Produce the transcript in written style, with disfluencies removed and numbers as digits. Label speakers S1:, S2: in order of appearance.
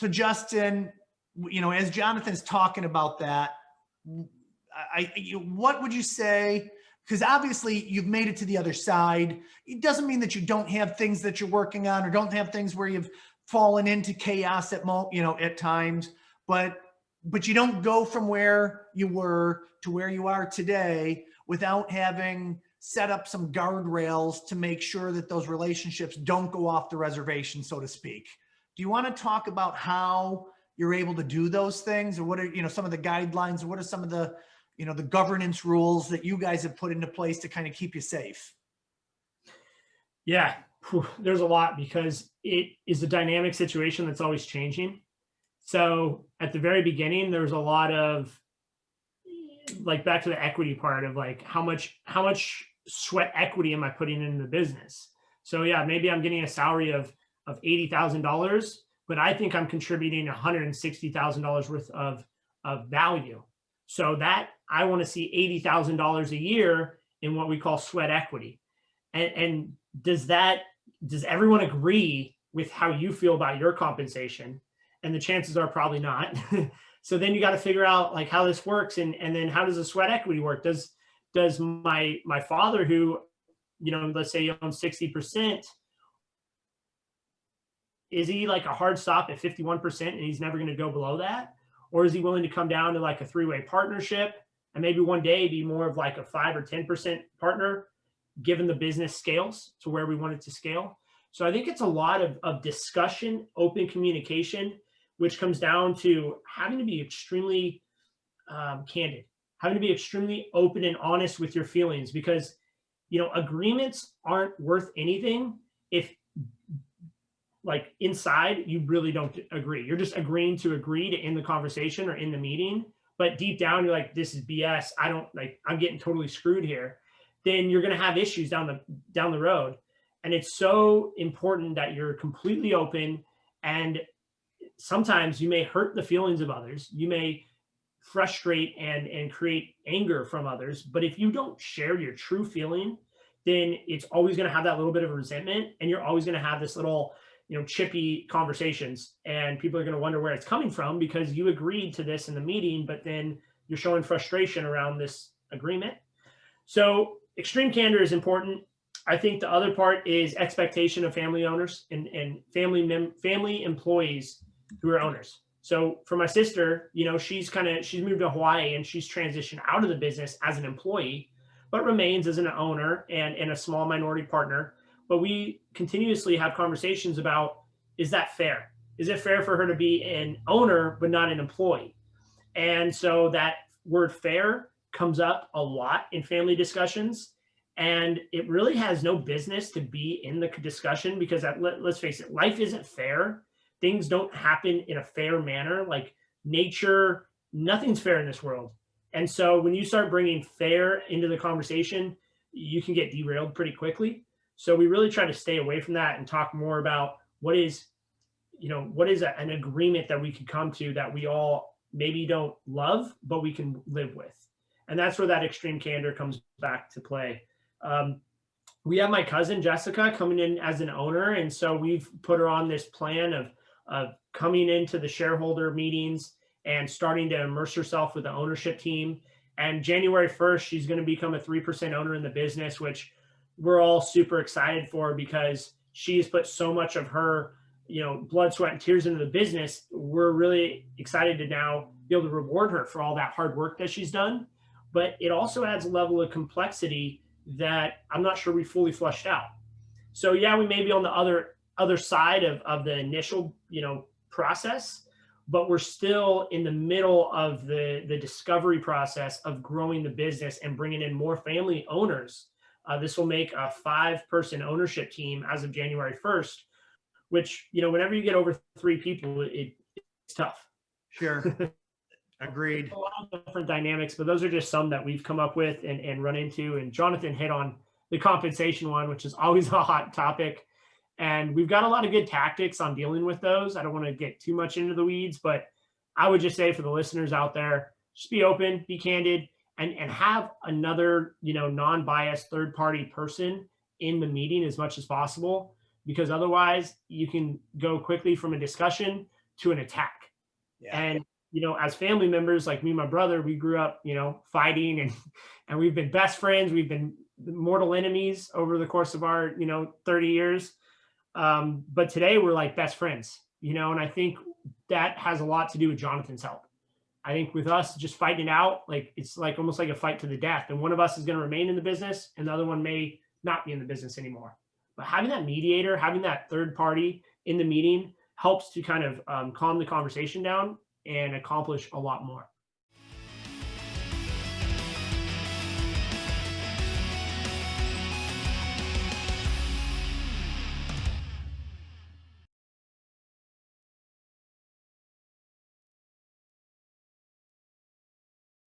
S1: So Justin, as Jonathan's talking about that, what would you say? Because obviously you've made it to the other side. It doesn't mean that you don't have things that you're working on or don't have things where you've fallen into chaos at times, but you don't go from where you were to where you are today without having set up some guardrails to make sure that those relationships don't go off the reservation, so to speak. Do you want to talk about how you're able to do those things, or what are, some of the guidelines, or what are some of the, the governance rules that you guys have put into place to kind of keep you safe?
S2: Yeah, there's a lot, because it is a dynamic situation that's always changing. So at the very beginning, there's a lot of, like, back to the equity part of like, how much sweat equity am I putting into the business? So yeah, maybe I'm getting a salary of $80,000, but I think I'm contributing $160,000 worth of value. So that I want to see $80,000 a year in what we call sweat equity. And does everyone agree with how you feel about your compensation? And the chances are probably not. So then you got to figure out like how this works, and then how does the sweat equity work? Does my father, who, let's say he owns 60%, is he like a hard stop at 51% and he's never going to go below that? Or is he willing to come down to like a three-way partnership and maybe one day be more of like a 5 or 10% partner, given the business scales to where we want it to scale? So I think it's a lot of discussion, open communication, which comes down to having to be extremely candid, having to be extremely open and honest with your feelings, because, agreements aren't worth anything if, like, inside you really don't agree. You're just agreeing to agree to end the conversation or in the meeting, but deep down you're like, this is BS. I'm getting totally screwed here. Then you're going to have issues down the road. And it's so important that you're completely open. And sometimes you may hurt the feelings of others. You may frustrate and create anger from others. But if you don't share your true feeling, then it's always going to have that little bit of resentment. And you're always going to have this little, chippy conversations. And people are going to wonder where it's coming from, because you agreed to this in the meeting, but then you're showing frustration around this agreement. So extreme candor is important. I think the other part is expectation of family owners and family employees who are owners. So for my sister, she's moved to Hawaii and she's transitioned out of the business as an employee, but remains as an owner and a small minority partner. But we continuously have conversations about, is that fair? Is it fair for her to be an owner but not an employee? And so that word fair comes up a lot in family discussions. And it really has no business to be in the discussion, because let's face it, life isn't fair. Things don't happen in a fair manner. Like nature, nothing's fair in this world. And so when you start bringing fair into the conversation, you can get derailed pretty quickly. So we really try to stay away from that and talk more about what is an agreement that we could come to that we all maybe don't love, but we can live with. And that's where that extreme candor comes back to play. We have my cousin Jessica coming in as an owner, and so we've put her on this plan of coming into the shareholder meetings and starting to immerse herself with the ownership team. And January 1st, she's going to become a 3% owner in the business, which we're all super excited for, because she has put so much of her, blood, sweat, and tears into the business. We're really excited to now be able to reward her for all that hard work that she's done. But it also adds a level of complexity that I'm not sure we fully flushed out. So yeah, we may be on the other side of the initial, process, but we're still in the middle of the discovery process of growing the business and bringing in more family owners. This will make a 5-person ownership team as of January 1st, which, whenever you get over 3 people, it's tough.
S1: Sure. Agreed.
S2: A lot of different dynamics, but those are just some that we've come up with and run into. And Jonathan hit on the compensation one, which is always a hot topic. And we've got a lot of good tactics on dealing with those. I don't want to get too much into the weeds, but I would just say for the listeners out there, just be open, be candid, and have another, non-biased third-party person in the meeting as much as possible, because otherwise you can go quickly from a discussion to an attack.
S1: Yeah.
S2: And, you know, as family members, like me and my brother, we grew up, you know, fighting, and we've been best friends. We've been mortal enemies over the course of our, you know, 30 years. But today we're like best friends, you know, and I think that has a lot to do with Jonathan's help. I think with us just fighting it out, like it's like almost like a fight to the death. And one of us is going to remain in the business and the other one may not be in the business anymore. But having that mediator, having that third party in the meeting helps to kind of calm the conversation down and accomplish a lot more.